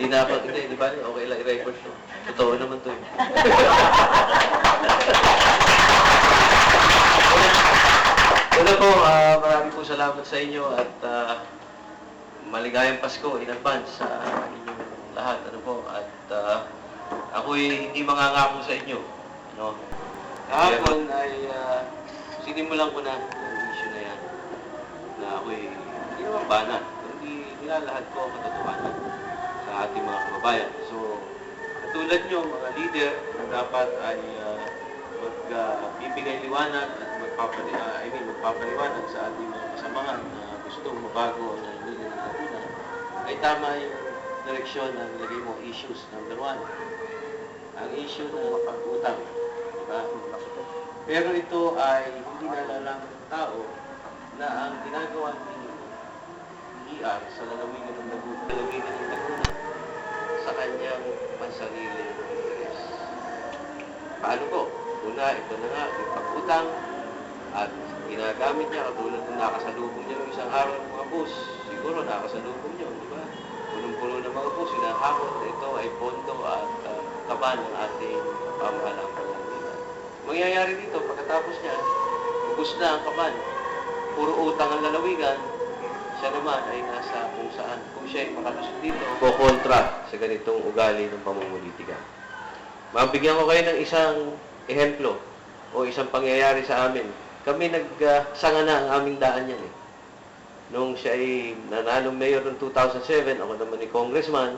Hindi na ako, hindi ba? Okay lang i-record to. Totoo naman to. Una po, maraming po salamat sa inyo at maligayang Pasko in advance sa inyong lahat. Ano po, at ako'y hindi mangangako sa inyo. No? Kahapon ay sinimulan ko na ang issue na yan. Na ako'y hindi naman banat, kundi nilalahad ko ang katotohanan sa ating mga kababayan. So, katulad nyo, mga leader, dapat ay magbibigay liwanag at magpapaliwanag sa ating mga kasamahan na gustong mabago ang nililin ng Laguna, ay tama yung direksyon na nilagay mo, issues. Number 1, ang issue ng pag-utang. Diba? Pero ito ay hindi nalalaman ng tao na ang ginagawa ni ER sa lalawigan ng Laguna sa kanyang pansariling interes. Paano po? Una, ito na nga, yung pag-utang at ginagamit niya katulad kung nakasalubong niya ng isang araw ng mga bus. Siguro nakasalubong niyo, di ba? Punong-puno ng mga bus, hinahakot na ito ay pondo at kaban ng ating pamahalang pangalawigan. Mangyayari dito, pagkatapos niya, ubus na ang kaban. Puro utang ang lalawigan, siya naman ay nasa kung saan. Kung siya ay makalusot dito, kontra sa ganitong ugali ng pamumulitika. Mabigyan ko kayo ng isang ehemplo o isang pangyayari sa amin. Kami nagsanga na ang aming daan yan eh. Nung siya ay nanalong mayor noong 2007, ako naman ni congressman,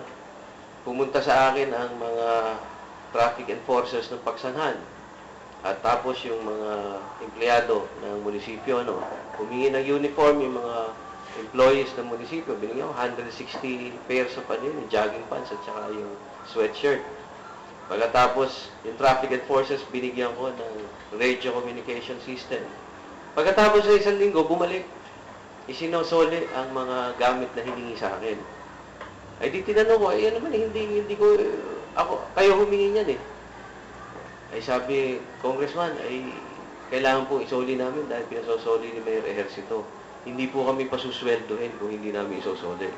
pumunta sa akin ang mga traffic enforcers ng Pagsanhan. At tapos yung mga empleyado ng munisipyo, no, humingi ng uniform yung mga employees ng munisipyo. Binigyan ko 160 pairs of yung jogging pants at saka yung sweatshirt. Pagkatapos, yung traffic enforcers, binigyan ko ng radio communication system. Pagkatapos sa isang linggo, bumalik. Isinosoli ang mga gamit na hiningi sa akin. Ay di tinanong ko, ay ano naman, hindi ko, kayo humingi niyan eh. Ay sabi, Congressman, ay kailangan po isoli namin dahil pinasosoli ni Mayor Ejercito. Hindi po kami pasusweldohin kung hindi namin isosoli.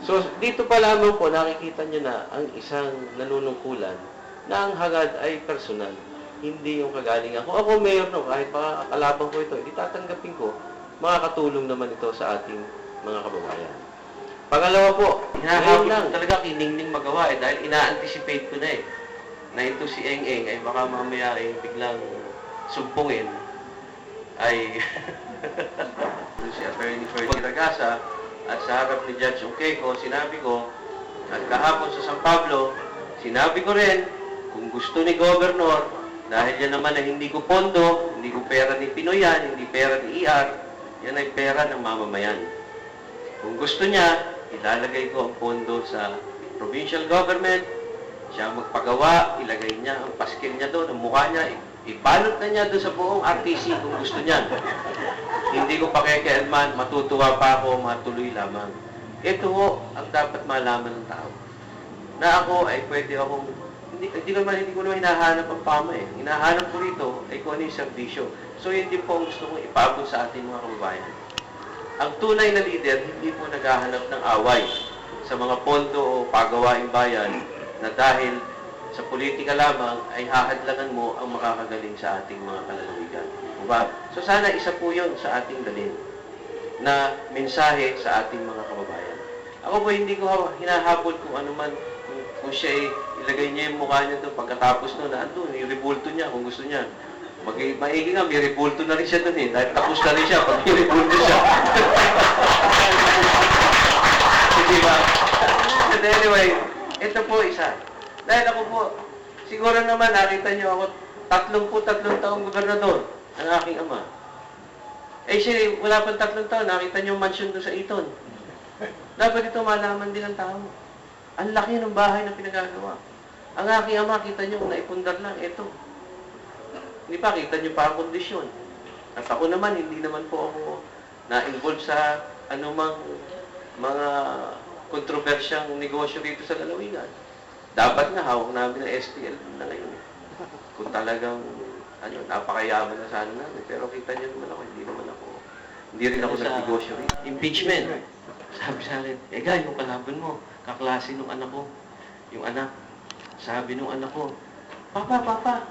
So, dito pa lamang po, nakikita nyo na ang isang nanunungkulan na ang hagad ay personal. Hindi yung kagalingan. Kung ako mayor, no, kahit pa kalabang ko ito, hindi tatanggapin ko, makakatulong naman ito sa ating mga kababayan. Pangalawa po, hinahabol lang talaga kiningning magawa eh, dahil ina-anticipate ko na eh, na ito si Eng-Eng ay baka mamaya ay biglang sumpungin, ay si Attorney Ferdy Ragasa, at sa harap ni Judge Uqueco, sinabi ko, at kahapon sa San Pablo, sinabi ko rin, kung gusto ni Governor, dahil yan naman na hindi ko pondo, hindi ko pera ni Pinoy yan, hindi pera ni ER, yan ay pera ng mamamayan. Kung gusto niya, ilalagay ko ang pondo sa provincial government, siya magpagawa, ilagay niya ang paskil niya doon, ang mukha niya, ibalot na niya doon sa buong RTC kung gusto niya. Hindi ko pakikialaman, matutuwa pa ako, matuloy lamang. Ito ho, ang dapat malaman ng tao. Na ako ay pwede akong, hindi ko naman hinahanap ang fama eh. Hinahanap ko rito ay kung ano yung servisyo. So yun din po ang gusto kong ipabot sa ating mga kababayan. Ang tunay na leader, hindi po naghahanap ng away sa mga pondo o pagawaing bayan na dahil sa politika lamang ay hahadlangan mo ang makakagaling sa ating mga kalalawigan. Diba? So sana isa po yun sa ating dalhin na mensahe sa ating mga kababayan. Ako po hindi ko hinahabol kung ano man, kung siya ay ilagay niya yung mukha niya doon pagkatapos noon, andun, yung rebulto niya kung gusto niya. Maigi nga, may rebulto na rin siya doon eh. Dahil tapos na rin siya pag may rebulto siya. Diba? But anyway, ito po isa. Dahil ako po, siguro naman nakita niyo ako 33 taong gobernador ang aking ama. Eh siya, wala pang 3 taon, nakita niyo yung mansion doon sa Iton. Dapat ito malaman din ng tao. Ang laki ng bahay na pinagagawa. Ang aking ama, kita niyo, naipundar lang, ito. Hindi pa, kita niyo pa ang kondisyon. At ako naman, hindi naman po ako na-involve sa anumang mga kontrobersyang negosyo dito sa lalawigan. Dapat nga, hawak namin ng STL na ngayon. Kung talagang, napakayaman na sana namin. Pero kita niyo naman ako, hindi rin ako nag-negosyo rin. Impeachment. Sabi sa akin, Ega, yung kalaban mo, kaklase nung anak ko. Yung anak, sabi nung anak ko, Papa,